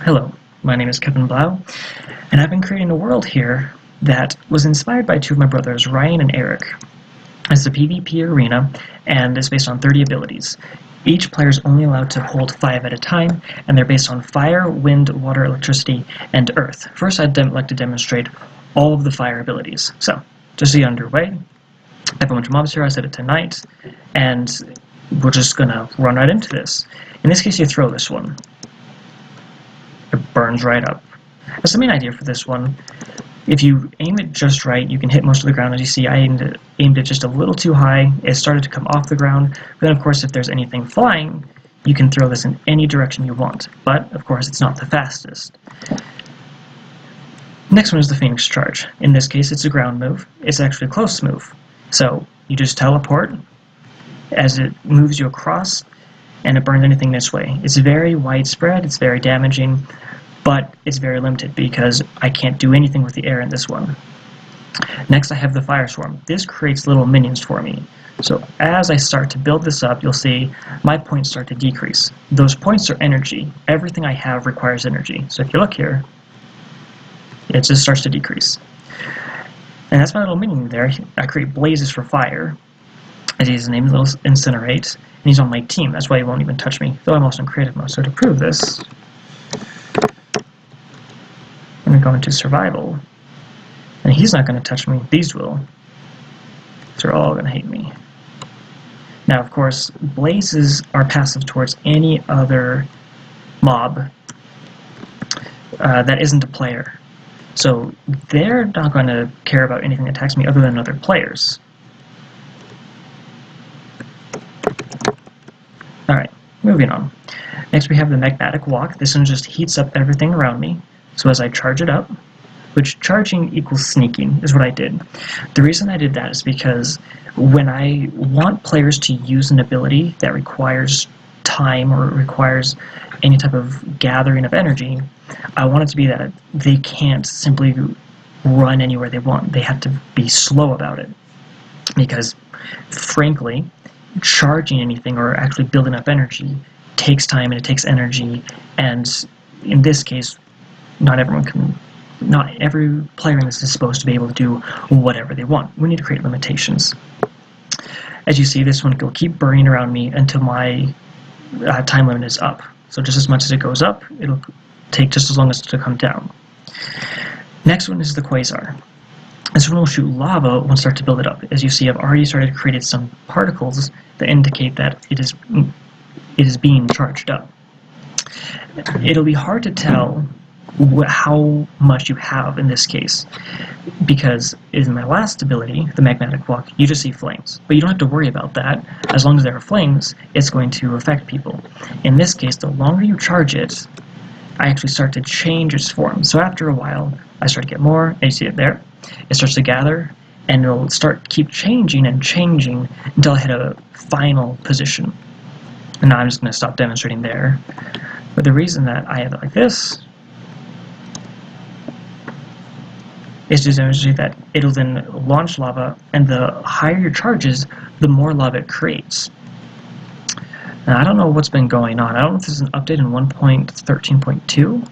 Hello, my name is Kevin Blau, and I've been creating a world here that was inspired by two of my brothers, Ryan and Eric. It's a PvP arena, and is based on 30 abilities. Each player is only allowed to hold 5 at a time, and they're based on fire, wind, water, electricity, and earth. First, I'd like to demonstrate all of the fire abilities. So, just to get underway, I have a bunch of mobs here. I set it to night, and we're just gonna run right into this. In this case, you throw this one. It burns right up. That's the main idea for this one. If you aim it just right, you can hit most of the ground. As you see, I aimed it just a little too high. It started to come off the ground. But then, of course, if there's anything flying, you can throw this in any direction you want. But, of course, it's not the fastest. Next one is the Phoenix Charge. In this case, it's a ground move. It's actually a close move. So, you just teleport as it moves you across, and it burns anything this way. It's very widespread, it's very damaging, but it's very limited because I can't do anything with the air in this one. Next, I have the Firestorm. This creates little minions for me. So as I start to build this up, you'll see my points start to decrease. Those points are energy. Everything I have requires energy. So if you look here, it just starts to decrease. And that's my little minion there. I create blazes for fire. As his name is Little Incinerate, and he's on my team. That's why he won't even touch me, though I'm also in creative mode. So to prove this, I'm going to go into survival, and he's not going to touch me. These will. So they're all going to hate me. Now, of course, blazes are passive towards any other mob that isn't a player. So they're not going to care about anything that attacks me other than other players. Alright, moving on. Next we have the Magmatic Walk. This one just heats up everything around me. So as I charge it up, which charging equals sneaking is what I did. The reason I did that is because when I want players to use an ability that requires time or requires any type of gathering of energy, I want it to be that they can't simply run anywhere they want. They have to be slow about it. Because, frankly, charging anything or actually building up energy takes time and it takes energy, and in this case, not every player in this is supposed to be able to do whatever they want. We need to create limitations. As you see, this one will keep burning around me until my time limit is up. So just as much as it goes up, it'll take just as long as to come down. Next one is the Quasar. This one will shoot lava once I start to build it up. As you see, I've already started creating some particles that indicate that it is being charged up. It'll be hard to tell how much you have in this case, because in my last ability, the Magmatic Walk, you just see flames. But you don't have to worry about that. As long as there are flames, it's going to affect people. In this case, the longer you charge it, I actually start to change its form. So after a while, I start to get more, and you see it there. It starts to gather, and it'll keep changing and changing until I hit a final position. And now I'm just going to stop demonstrating there. But the reason that I have it like this is to demonstrate that it'll then launch lava, and the higher your charges, the more lava it creates. Now, I don't know what's been going on. I don't know if this is an update in 1.13.2,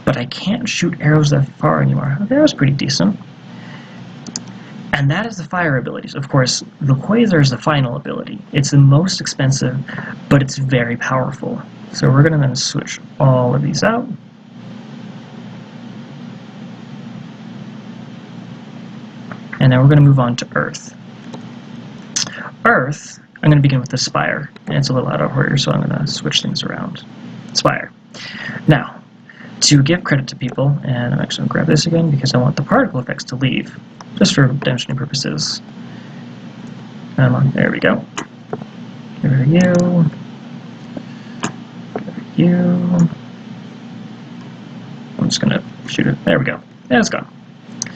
but I can't shoot arrows that far anymore. That was pretty decent. And that is the fire abilities. Of course, the Quasar is the final ability. It's the most expensive, but it's very powerful. So we're going to then switch all of these out. And now we're going to move on to Earth. Earth, I'm going to begin with the Spire. And it's a little out of order, so I'm going to switch things around. Spire. Now, to give credit to people, and I'm actually going to grab this again because I want the particle effects to leave, just for demonstrating purposes. Come on, there we go. There you. There you. I'm just going to shoot it. There we go. Yeah, it's gone.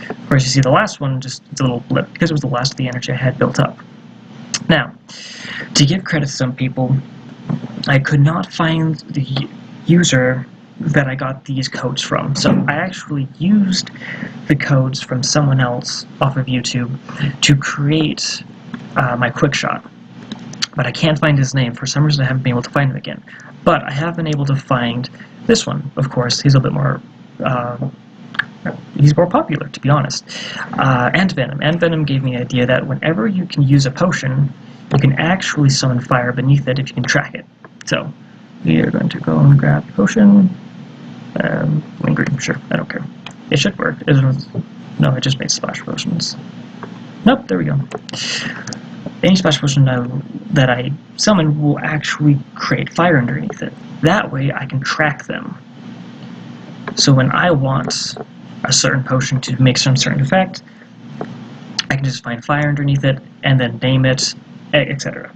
Of course, you see the last one, it's a little blip, because it was the last of the energy I had built up. Now, to give credit to some people, I could not find the user that I got these codes from. So I actually used the codes from someone else off of YouTube to create my quick shot. But I can't find his name. For some reason, I haven't been able to find him again. But I have been able to find this one. Of course, he's a bit more he's more popular, to be honest. Ant Venom. Ant Venom gave me the idea that whenever you can use a potion, you can actually summon fire beneath it if you can track it. So, we are going to go and grab the potion. Lingering, sure, I don't care. It should work. No, it just made splash potions. Nope, there we go. Any splash potion that I summon will actually create fire underneath it. That way I can track them. So when I want a certain potion to make some certain effect, I can just find fire underneath it and then name it, etc.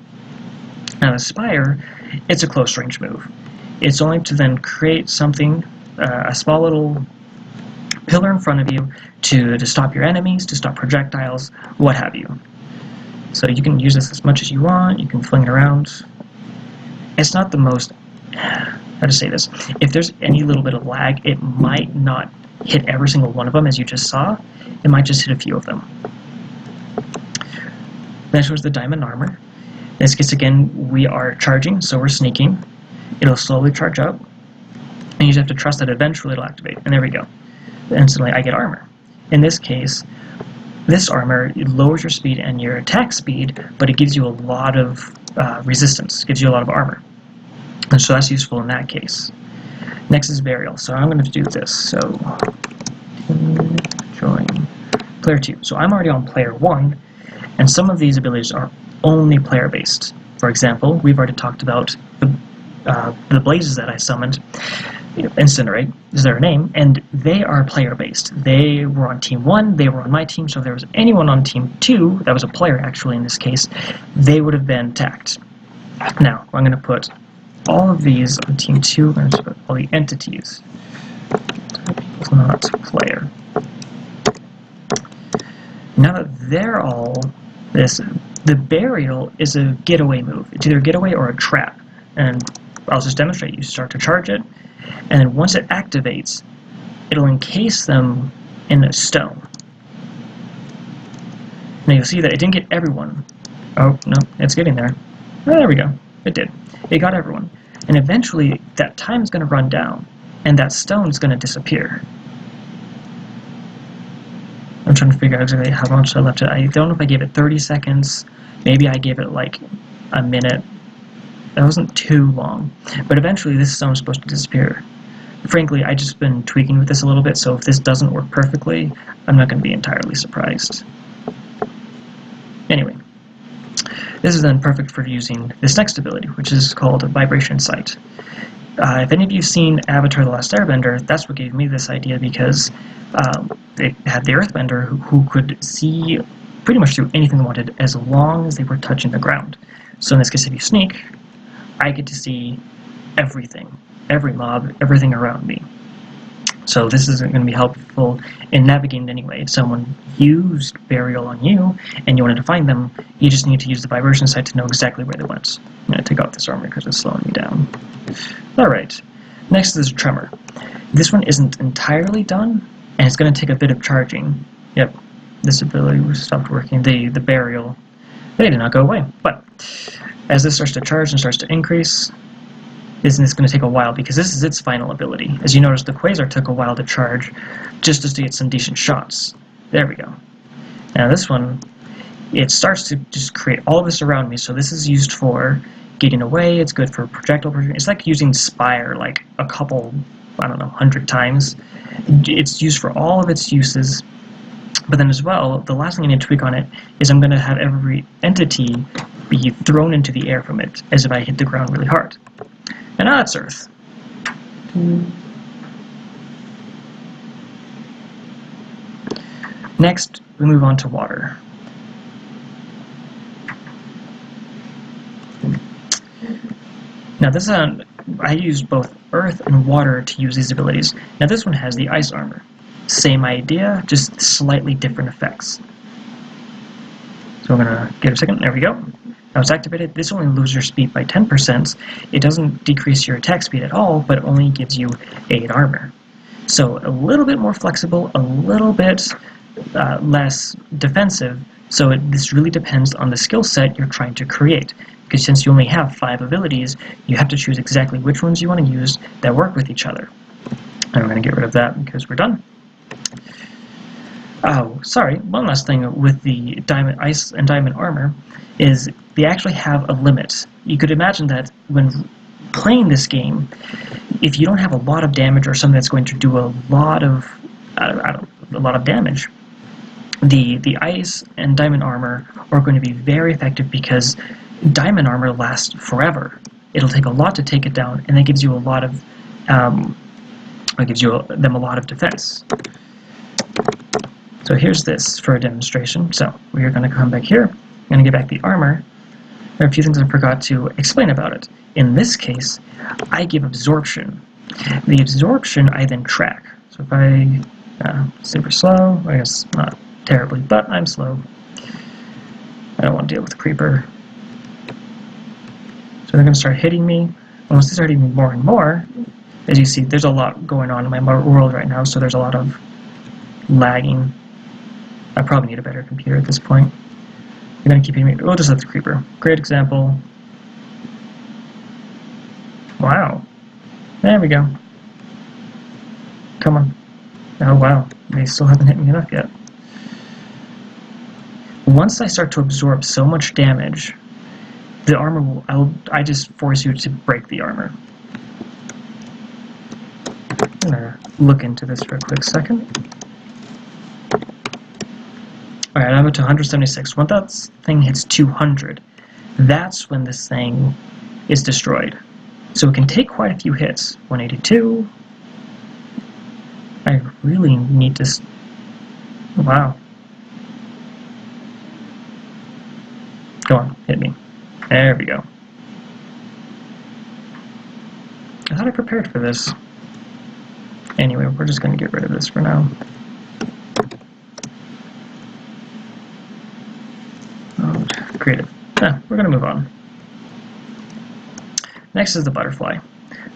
Now the Spire, it's a close range move. It's only to then create something, a small little pillar in front of you to stop your enemies, to stop projectiles, what have you. So you can use this as much as you want, you can fling it around. It's not the most, how to say this, if there's any little bit of lag, it might not hit every single one of them as you just saw, it might just hit a few of them. Next was the Diamond Armor. In this case again, we are charging, so we're sneaking. It'll slowly charge up, and you just have to trust that eventually it'll activate, and there we go. Instantly I get armor. In this case, this armor, it lowers your speed and your attack speed, but it gives you a lot of resistance, gives you a lot of armor. And so that's useful in that case. Next is Burial. So I'm going to do this. So, join player 2. So I'm already on player 1, and some of these abilities are only player-based. For example, we've already talked about the blazes that I summoned. Incinerate is their name, and they are player-based. They were on Team 1, they were on my team, so if there was anyone on Team 2, that was a player actually in this case, they would have been tacked. Now, I'm going to put all of these on Team 2, I'm going to put all the entities. Not player. Now that they're all this, the Burial is a getaway move. It's either a getaway or a trap, and I'll just demonstrate. You start to charge it, and then once it activates, it'll encase them in a stone. Now you'll see that it didn't get everyone. Oh, no, it's getting there. Oh, there we go. It did. It got everyone. And eventually, that time's going to run down, and that stone's going to disappear. I'm trying to figure out exactly how much I left it. I don't know if I gave it 30 seconds. Maybe I gave it like a minute. That wasn't too long, but eventually this stone is supposed to disappear. Frankly, I've just been tweaking with this a little bit, so if this doesn't work perfectly, I'm not going to be entirely surprised. Anyway, this is then perfect for using this next ability, which is called Vibration Sight. If any of you have seen Avatar: The Last Airbender, that's what gave me this idea, because they had the Earthbender who could see pretty much through anything they wanted as long as they were touching the ground. So in this case, if you sneak, I get to see everything, every mob, everything around me. So this is going to be helpful in navigating anyway. If someone used Burial on you and you wanted to find them, you just need to use the Vibration Sight to know exactly where they went. I'm going to take off this armor because it's slowing me down. Alright, next is Tremor. This one isn't entirely done, and it's going to take a bit of charging. Yep, this ability stopped working. The Burial, they did not go away, but as this starts to charge and starts to increase, isn't this going to take a while, because this is its final ability. As you notice, the Quasar took a while to charge just to get some decent shots. There we go. Now this one, it starts to just create all of this around me, so this is used for getting away, it's good for projectile protection. It's like using Spire like a couple, I don't know, 100 times. It's used for all of its uses, but then as well, the last thing I need to tweak on it is I'm going to have every entity be thrown into the air from it, as if I hit the ground really hard. And now that's Earth. Next, we move on to Water. Now this I used both Earth and Water to use these abilities. Now this one has the Ice Armor. Same idea, just slightly different effects. So I'm going to give it a second. There we go. Now it's activated. This only loses your speed by 10%. It doesn't decrease your attack speed at all, but it only gives you 8 armor. So a little bit more flexible, a little bit less defensive, So this really depends on the skill set you're trying to create, because since you only have 5 abilities, you have to choose exactly which ones you want to use that work with each other. And we're going to get rid of that because we're done. Oh, sorry, one last thing with the Diamond Ice and Diamond Armor is they actually have a limit. You could imagine that when playing this game, if you don't have a lot of damage or something that's going to do a lot of damage, the Ice and Diamond Armor are going to be very effective because Diamond Armor lasts forever. It'll take a lot to take it down, and that gives you a lot of them a lot of defense. So here's this for a demonstration. So we are going to come back here. I'm going to get back the armor. There are a few things I forgot to explain about it. In this case, I give absorption. The absorption I then track. So if I super slow, I guess not terribly, but I'm slow. I don't want to deal with the creeper. So they're going to start hitting me. Once they start hitting me more and more, as you see, there's a lot going on in my world right now, so there's a lot of lagging. I probably need a better computer at this point. You're going to keep hitting me. We'll just let the creeper. Great example. Wow. There we go. Come on. Oh wow, they still haven't hit me enough yet. Once I start to absorb so much damage, the armor will, I just force you to break the armor. I'm gonna look into this for a quick second. Alright, I'm up to 176. When that thing hits 200, that's when this thing is destroyed. So it can take quite a few hits. 182. I really need to... Wow. Go on, hit me. There we go. I thought I prepared for this. Anyway, we're just going to get rid of this for now. Oh, creative. We're going to move on. Next is the butterfly.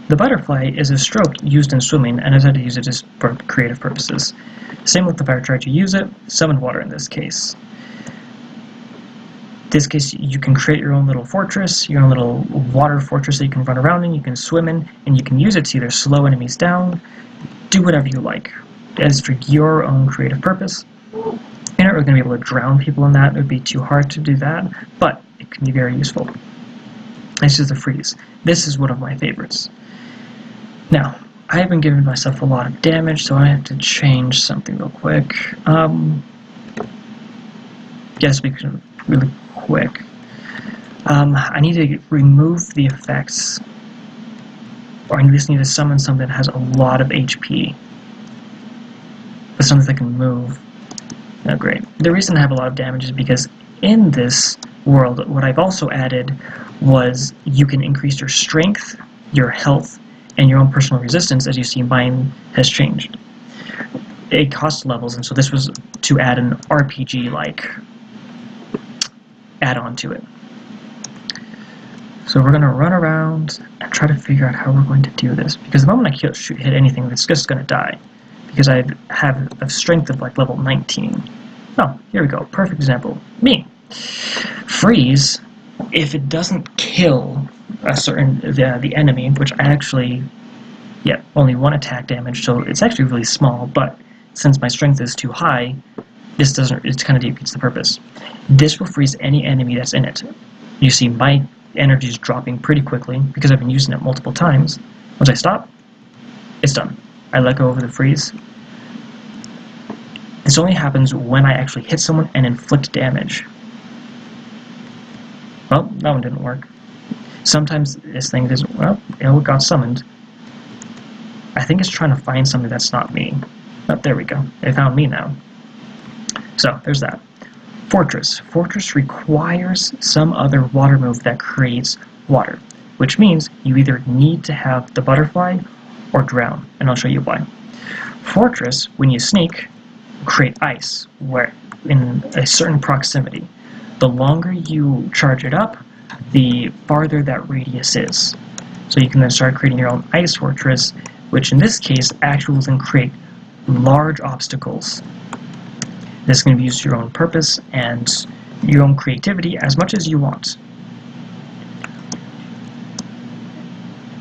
The butterfly is a stroke used in swimming, and I've had to use it just for creative purposes. Same with the fire charge. You use it, summon water in this case. In this case, you can create your own little fortress, your own little water fortress that you can run around in, you can swim in, and you can use it to either slow enemies down, do whatever you like. As for your own creative purpose. You're not really going to be able to drown people in that, it would be too hard to do that, but it can be very useful. This is the freeze. This is one of my favorites. Now, I have been giving myself a lot of damage, so I have to change something real quick. Guess we can really quick. I need to remove the effects, or I just need to summon something that has a lot of HP. But something that can move. Oh, great. The reason I have a lot of damage is because in this world, what I've also added was you can increase your strength, your health, and your own personal resistance. As you see, mine has changed. It costs levels, and so this was to add an RPG-like add-on to it. So we're going to run around and try to figure out how we're going to do this, because the moment I hit anything, it's just going to die, because I have a strength of like level 19. Oh, here we go. Perfect example. Me. Freeze, if it doesn't kill a certain the enemy, which I actually only 1 attack damage, so it's actually really small, but since my strength is too high, this doesn't, it kind of defeats the purpose. This will freeze any enemy that's in it. You see my energy is dropping pretty quickly because I've been using it multiple times. Once I stop, it's done. I let go of the freeze. This only happens when I actually hit someone and inflict damage. Well, that one didn't work. Sometimes this thing doesn't, well, it got summoned. I think it's trying to find something that's not me. Oh, there we go. It found me now. So, there's that. Fortress. Fortress requires some other water move that creates water, which means you either need to have the butterfly or drown, and I'll show you why. Fortress, when you sneak, create ice, where in a certain proximity. The longer you charge it up, the farther that radius is. So you can then start creating your own ice fortress, which in this case actually will then create large obstacles. This can be used to your own purpose and your own creativity as much as you want.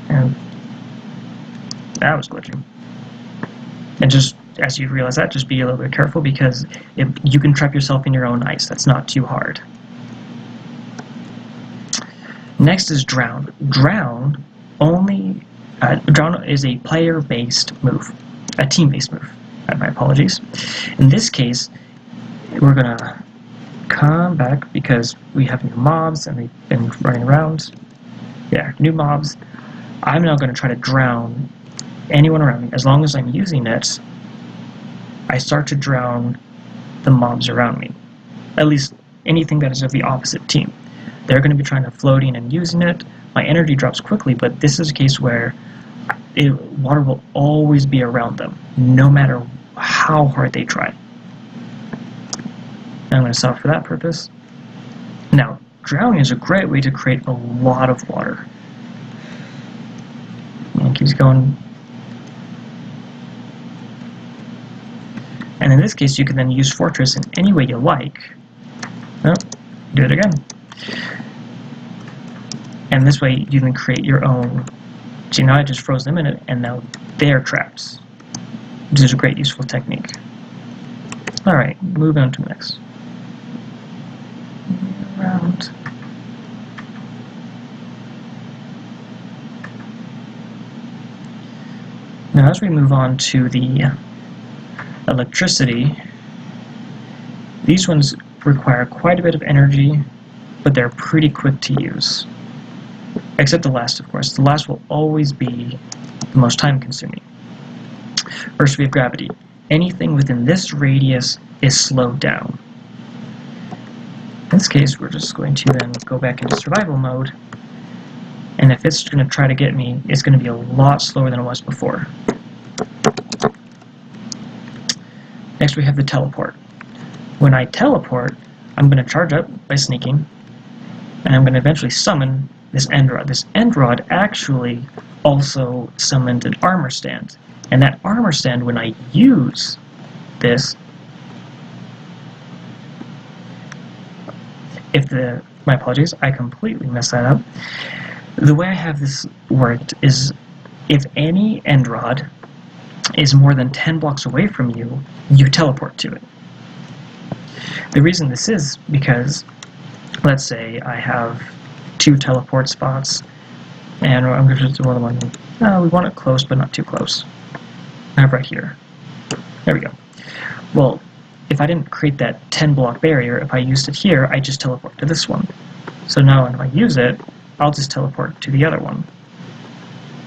And that was glitching. And just as you realize that, just be a little bit careful, because if you can trap yourself in your own ice. That's not too hard. Next is Drown. Drown is a player-based move, a team-based move. My apologies. In this case, we're gonna come back because we have new mobs and they've been running around. Yeah, new mobs. I'm now going to try to drown anyone around me. As long as I'm using it, I start to drown the mobs around me. At least anything that is of the opposite team. They're going to be trying to floating and using it. My energy drops quickly, but this is a case where water will always be around them, no matter how hard they try. I'm going to stop for that purpose. Now, drowning is a great way to create a lot of water. And it keeps going. And in this case, you can then use Fortress in any way you like. Oh, do it again. And this way, you can create your own. See, now I just froze them in it, and now they're trapped. Which is a great, useful technique. Alright, moving on to the next. Around. Now, as we move on to the electricity, these ones require quite a bit of energy, but they're pretty quick to use. Except the last, of course. The last will always be the most time-consuming. First, we have gravity. Anything within this radius is slowed down. In this case, we're just going to then go back into survival mode, and if it's going to try to get me, it's going to be a lot slower than it was before. Next, we have the teleport. When I teleport, I'm going to charge up by sneaking, and I'm going to eventually summon this end rod. This end rod actually also summoned an armor stand. And that armor stand, when I use this, my apologies, I completely messed that up. The way I have this worked is if any end rod is more than 10 blocks away from you, you teleport to it. The reason this is because, let's say I have 2 teleport spots, and I'm going to just do one of them. We want it close, but not too close. I have right here. There we go. Well, if I didn't create that 10 block barrier, if I used it here, I just teleport to this one. So now when I use it, I'll just teleport to the other one.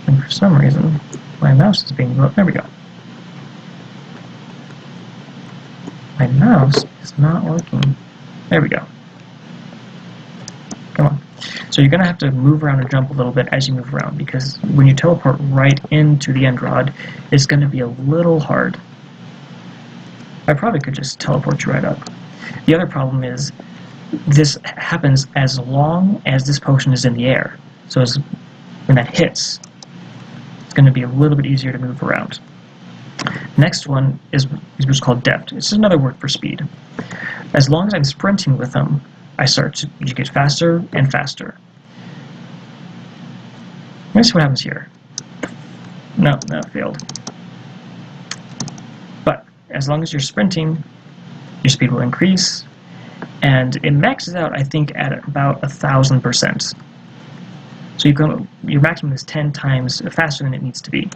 And for some reason, my mouse is being moved. There we go. My mouse is not working. There we go. Come on. So you're going to have to move around and jump a little bit as you move around, because when you teleport right into the end rod, it's going to be a little hard. I probably could just teleport you right up. The other problem is this happens as long as this potion is in the air. So when that hits, it's going to be a little bit easier to move around. Next one is what's called depth. It's another word for speed. As long as I'm sprinting with them, I start to get faster and faster. Let's see what happens here. No, that failed. But as long as you're sprinting, your speed will increase, and it maxes out, I think, at about 1,000%. So your maximum is 10 times faster than it needs to be.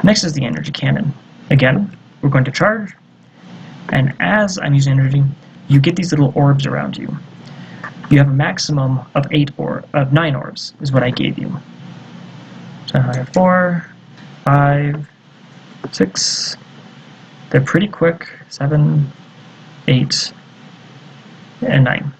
Next is the energy cannon. Again, we're going to charge, and as I'm using energy, you get these little orbs around you. You have a maximum of 9 orbs, is what I gave you. So I have 4, 5, 6. They're pretty quick. 7, 8, and 9.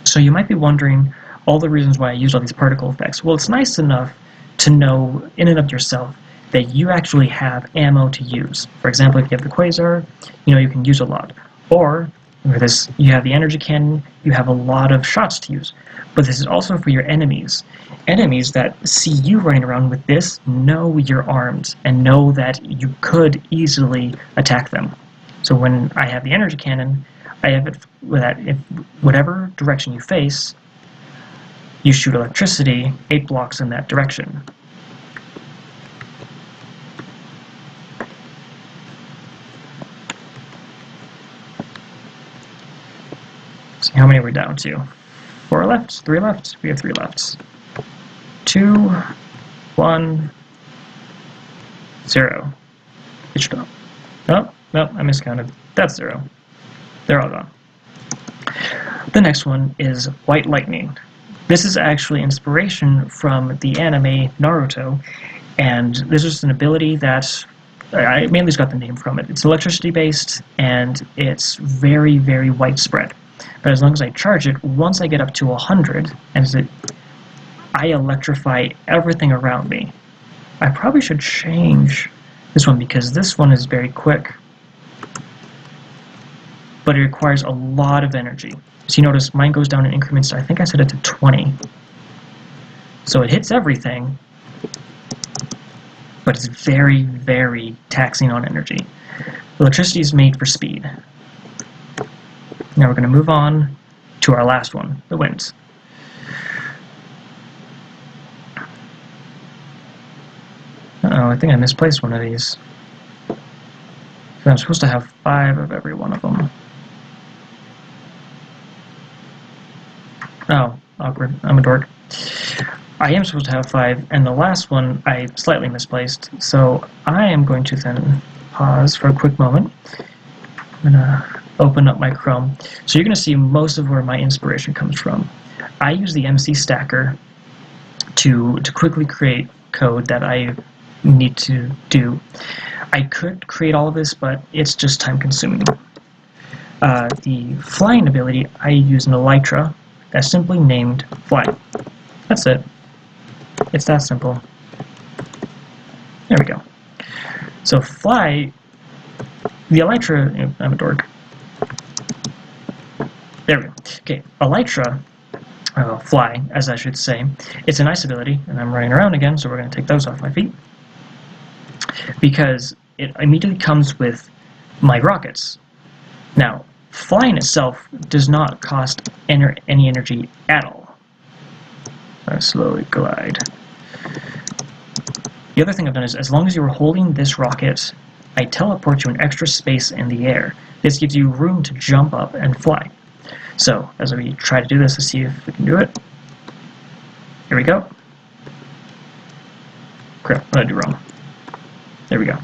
So you might be wondering all the reasons why I use all these particle effects. Well, it's nice enough to know in and of yourself that you actually have ammo to use. For example, if you have the Quasar, you can use a lot. Or For this, you have the energy cannon, you have a lot of shots to use. But this is also for your enemies. Enemies that see you running around with this know you're armed and know that you could easily attack them. So when I have the energy cannon, I have it that if whatever direction you face, you shoot electricity 8 blocks in that direction. So how many are we down to? 4 left? 3 left? We have 3 left. 2, 1, 0. It should. Oh, no, I miscounted. That's 0. They're all gone. The next one is White Lightning. This is actually inspiration from the anime Naruto, and this is an ability that I mainly got the name from it. It's electricity based, and it's very, very widespread. But as long as I charge it, once I get up to 100, I electrify everything around me. I probably should change this one because this one is very quick, but it requires a lot of energy. So you notice mine goes down in increments. I think I set it to 20. So it hits everything, but it's very, very taxing on energy. Electricity is made for speed. Now we're going to move on to our last one, the winds. Uh-oh, I think I misplaced one of these. So I'm supposed to have 5 of every one of them. Oh, awkward. I'm a dork. I am supposed to have 5, and the last one I slightly misplaced, so I am going to then pause for a quick moment. I'm going to open up my Chrome. So you're going to see most of where my inspiration comes from. I use the MC Stacker to quickly create code that I need to do. I could create all of this, but it's just time consuming. The flying ability, I use an Elytra that's simply named Fly. That's it. It's that simple. There we go. So Fly, the Elytra, I'm a dork. There we go. Okay, Elytra, Fly, as I should say, it's a nice ability, and I'm running around again, so we're going to take those off my feet. Because it immediately comes with my rockets. Now, flying itself does not cost any energy at all. I slowly glide. The other thing I've done is, as long as you're holding this rocket, I teleport you an extra space in the air. This gives you room to jump up and fly. So, as we try to do this, let's see if we can do it. Here we go. Crap, what did I do wrong? There we go.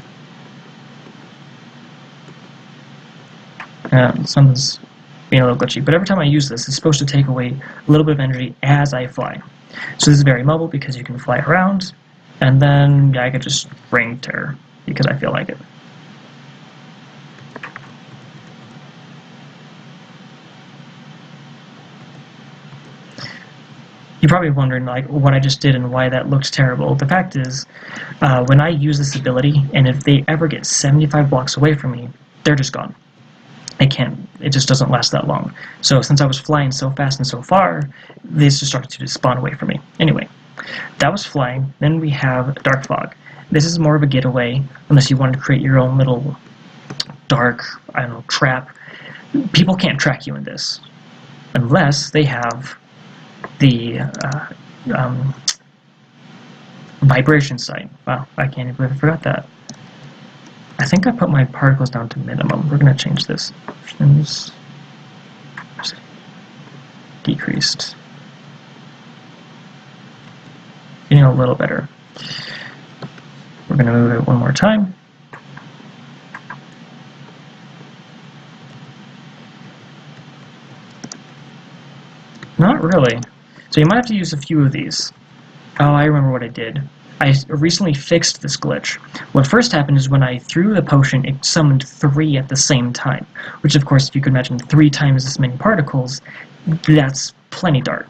Something's being a little glitchy, but every time I use this, it's supposed to take away a little bit of energy as I fly. So this is very mobile because you can fly around, and then I could just bring terror because I feel like it. You're probably wondering like what I just did and why that looks terrible. The fact is, when I use this ability, and if they ever get 75 blocks away from me, they're just gone. It just doesn't last that long. So since I was flying so fast and so far, this just started to spawn away from me. Anyway, that was flying. Then we have Dark Fog. This is more of a getaway, unless you want to create your own little dark, I don't know, trap. People can't track you in this, unless they have the vibration sight. Wow, I can't even believe I forgot that. I think I put my particles down to minimum. We're going to change this. Options. Decreased. Getting a little better. We're going to move it one more time. Not really. So you might have to use a few of these. Oh, I remember what I did. I recently fixed this glitch. What first happened is when I threw the potion, it summoned 3 at the same time. Which, of course, if you could imagine 3 times as many particles, that's plenty dark.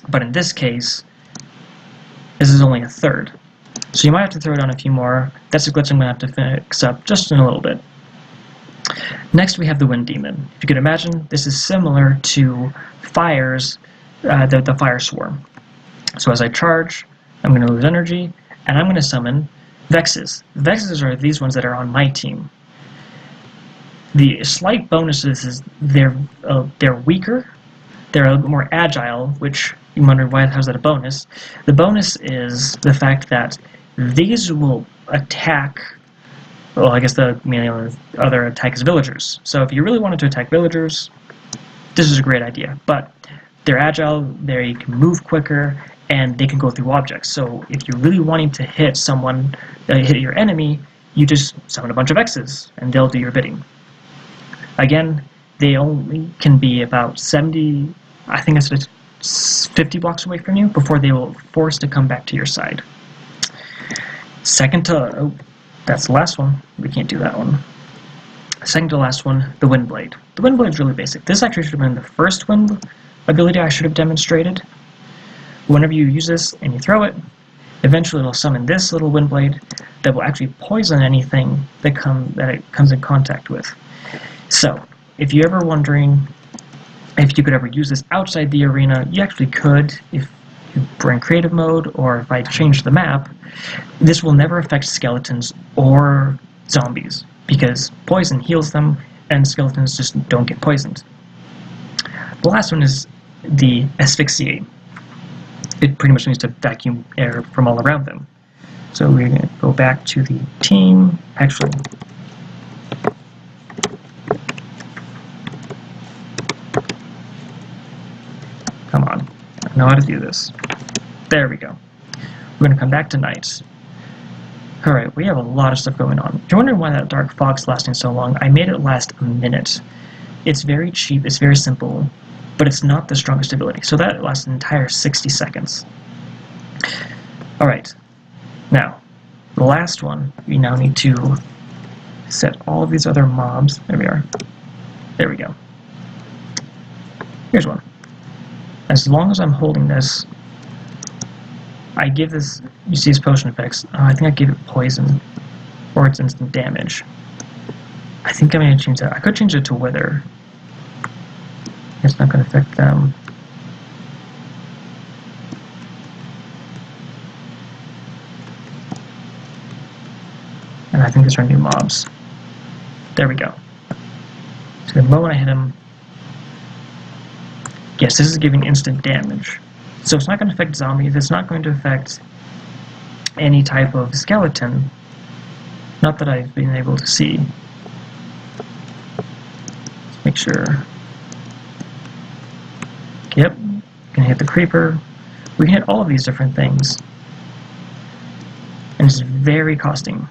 But in this case, this is only a third. So you might have to throw down a few more. That's a glitch I'm going to have to fix up just in a little bit. Next we have the Wind Demon. If you could imagine, this is similar to Fire's, the Fire Swarm. So as I charge, I'm going to lose energy, and I'm going to summon Vexes. Vexes are these ones that are on my team. The slight bonuses is they're weaker, they're a little more agile, which you wonder why how's that a bonus. The bonus is the fact that these will attack. Well, I guess the main other attack is villagers. So if you really wanted to attack villagers, this is a great idea. But they're agile, they can move quicker, and they can go through objects. So if you're really wanting to hit someone, hit your enemy, you just summon a bunch of X's, and they'll do your bidding. Again, they only can be about 70, I think it's 50 blocks away from you before they will force to come back to your side. Second to, oh, that's the last one. We can't do that one. Second to last one, the Wind Blade. The Wind Blade is really basic. This actually should have been the first wind ability I should have demonstrated. Whenever you use this and you throw it, eventually it'll summon this little Wind Blade that will actually poison anything that it comes in contact with. So, if you're ever wondering if you could ever use this outside the arena, you actually could if you bring creative mode or if I change the map. This will never affect skeletons or zombies because poison heals them and skeletons just don't get poisoned. The last one is the Asphyxiate. It pretty much needs to vacuum air from all around them. So we're going to go back to the team. Actually, come on, I know how to do this. There we go. We're going to come back to night. Alright, we have a lot of stuff going on. If you're wondering why that Dark Fog's lasting so long, I made it last a minute. It's very cheap, it's very simple, but it's not the strongest ability. So that lasts an entire 60 seconds. Alright, now, the last one, we now need to set all of these other mobs. There we are. There we go. Here's one. As long as I'm holding this, I give this, you see his potion effects, I think I gave it poison, or it's instant damage. I think I'm going to change that. I could change it to wither. It's not going to affect them. And I think these are new mobs. There we go. So the moment I hit him, yes, this is giving instant damage. So it's not going to affect zombies, it's not going to affect any type of skeleton. Not that I've been able to see. Let's make sure. Yep, can hit the creeper. We can hit all of these different things. And it's very costing,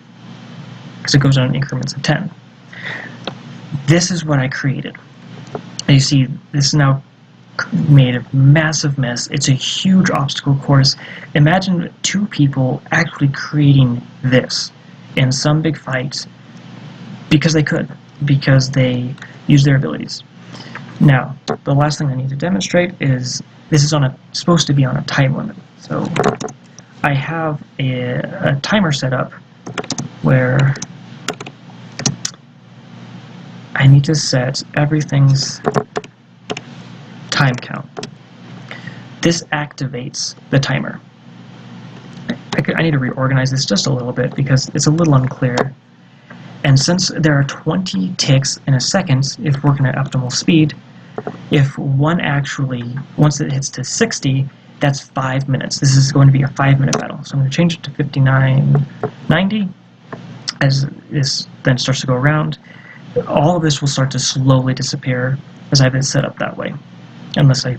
because it goes on in increments of 10. This is what I created. And you see, this is now made a massive mess. It's a huge obstacle course. Imagine two people actually creating this in some big fight because they could, because they used their abilities. Now, the last thing I need to demonstrate is this is supposed to be on a time limit. So I have a timer set up where I need to set everything's time count. This activates the timer. I need to reorganize this just a little bit because it's a little unclear. And since there are 20 ticks in a second, if working at optimal speed, if one actually, once it hits to 60, that's 5 minutes. This is going to be a 5-minute battle. So I'm going to change it to 59.90 as this then starts to go around. All of this will start to slowly disappear as I have it set up that way, unless I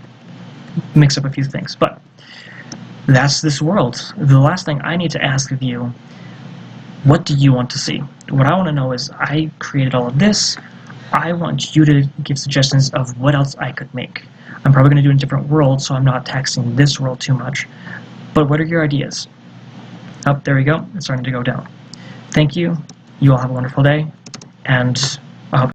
mix up a few things. But that's this world. The last thing I need to ask of you, what do you want to see? What I want to know is, I created all of this. I want you to give suggestions of what else I could make. I'm probably going to do it in a different world, so I'm not taxing this world too much. But what are your ideas? Oh, there we go. It's starting to go down. Thank you. You all have a wonderful day, and